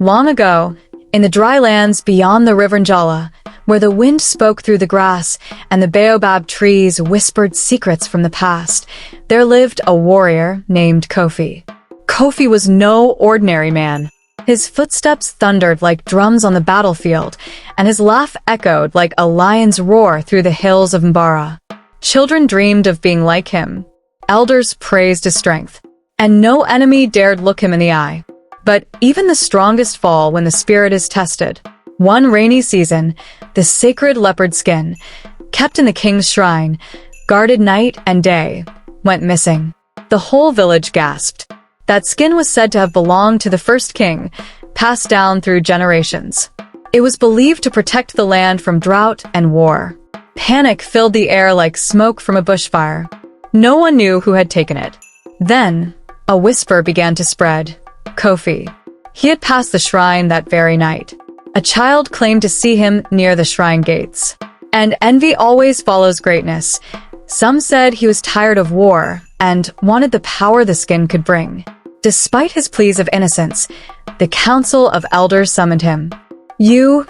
Long ago, in the dry lands beyond the river Njala, where the wind spoke through the grass and the baobab trees whispered secrets from the past, there lived a warrior named Kofi. Kofi was no ordinary man. His footsteps thundered like drums on the battlefield, and his laugh echoed like a lion's roar through the hills of Mbara. Children dreamed of being like him. Elders praised his strength, and no enemy dared look him in the eye. But even the strongest fall when the spirit is tested. One rainy season, the sacred leopard skin, kept in the king's shrine, guarded night and day, went missing. The whole village gasped. That skin was said to have belonged to the first king, passed down through generations. It was believed to protect the land from drought and war. Panic filled the air like smoke from a bushfire. No one knew who had taken it. Then, a whisper began to spread. Kofi. He had passed the shrine that very night. A child claimed to see him near the shrine gates. And envy always follows greatness. Some said he was tired of war and wanted the power the skin could bring. Despite his pleas of innocence, the council of elders summoned him. "You,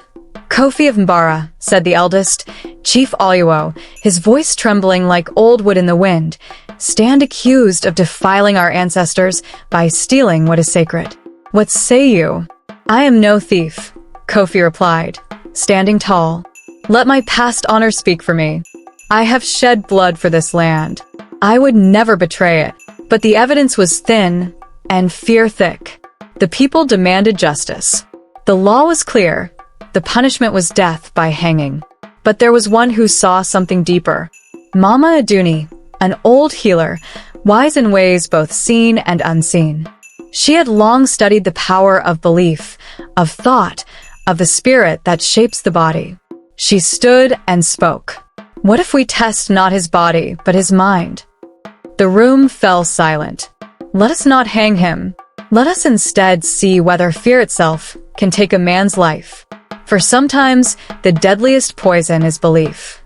Kofi of Mbara," said the eldest, Chief Oluo, his voice trembling like old wood in the wind, "stand accused of defiling our ancestors by stealing what is sacred. What say you?" "I am no thief," Kofi replied, standing tall. "Let my past honor speak for me. I have shed blood for this land. I would never betray it." But the evidence was thin and fear thick. The people demanded justice. The law was clear. The punishment was death by hanging. But there was one who saw something deeper. Mama Aduni, an old healer, wise in ways both seen and unseen. She had long studied the power of belief, of thought, of the spirit that shapes the body. She stood and spoke. "What if we test not his body, but his mind?" The room fell silent. "Let us not hang him. Let us instead see whether fear itself can take a man's life. For sometimes the deadliest poison is belief."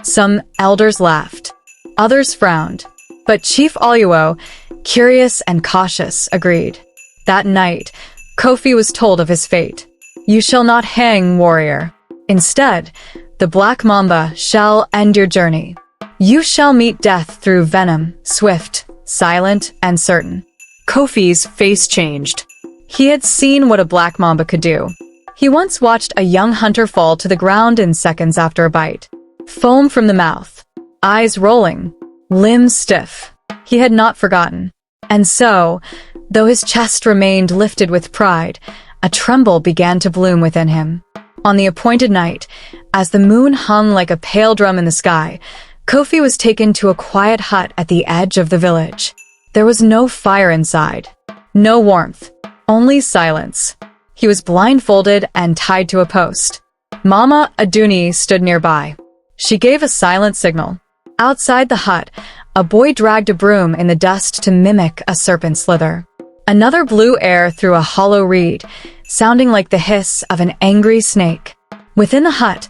Some elders laughed. Others frowned. But Chief Oluo, curious and cautious, agreed. That night, Kofi was told of his fate. "You shall not hang, warrior. Instead, the Black Mamba shall end your journey. You shall meet death through venom, swift, silent, and certain." Kofi's face changed. He had seen what a Black Mamba could do. He once watched a young hunter fall to the ground in seconds after a bite. Foam from the mouth, eyes rolling, limbs stiff. He had not forgotten. And so, though his chest remained lifted with pride, a tremble began to bloom within him. On the appointed night, as the moon hung like a pale drum in the sky, Kofi was taken to a quiet hut at the edge of the village. There was no fire inside, no warmth, only silence. He was blindfolded and tied to a post. Mama Aduni stood nearby. She gave a silent signal. Outside the hut, a boy dragged a broom in the dust to mimic a serpent slither. Another blew air through a hollow reed, sounding like the hiss of an angry snake. Within the hut,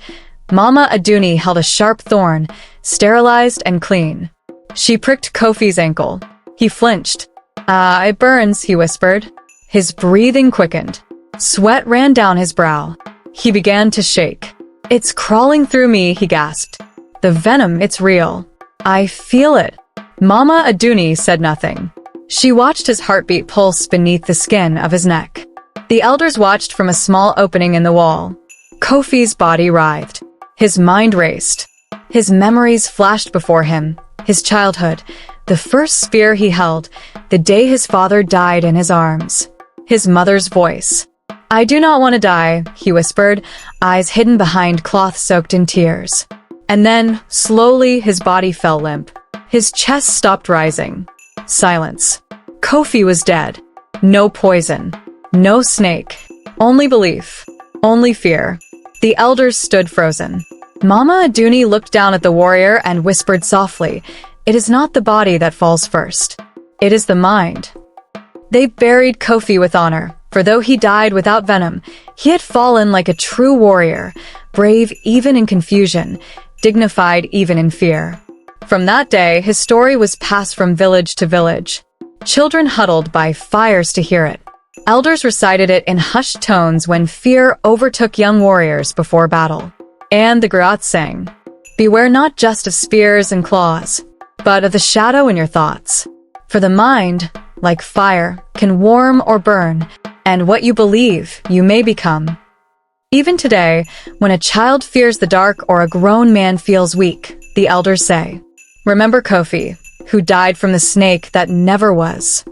Mama Aduni held a sharp thorn, sterilized and clean. She pricked Kofi's ankle. He flinched. "Ah, it burns," he whispered. His breathing quickened. Sweat ran down his brow. He began to shake. "It's crawling through me," he gasped. "The venom, it's real. I feel it." Mama Aduni said nothing. She watched his heartbeat pulse beneath the skin of his neck. The elders watched from a small opening in the wall. Kofi's body writhed. His mind raced. His memories flashed before him. His childhood, the first spear he held, the day his father died in his arms. His mother's voice. "I do not want to die," he whispered, eyes hidden behind cloth soaked in tears. And then, slowly, his body fell limp. His chest stopped rising. Silence. Kofi was dead. No poison. No snake. Only belief. Only fear. The elders stood frozen. Mama Aduni looked down at the warrior and whispered softly, "It is not the body that falls first. It is the mind." They buried Kofi with honor, for though he died without venom, he had fallen like a true warrior, brave even in confusion, dignified even in fear. From that day, his story was passed from village to village. Children huddled by fires to hear it. Elders recited it in hushed tones when fear overtook young warriors before battle. And the griots sang, "Beware not just of spears and claws, but of the shadow in your thoughts. For the mind, like fire, can warm or burn, and what you believe, you may become." Even today, when a child fears the dark or a grown man feels weak, the elders say, "Remember Kofi, who died from the snake that never was."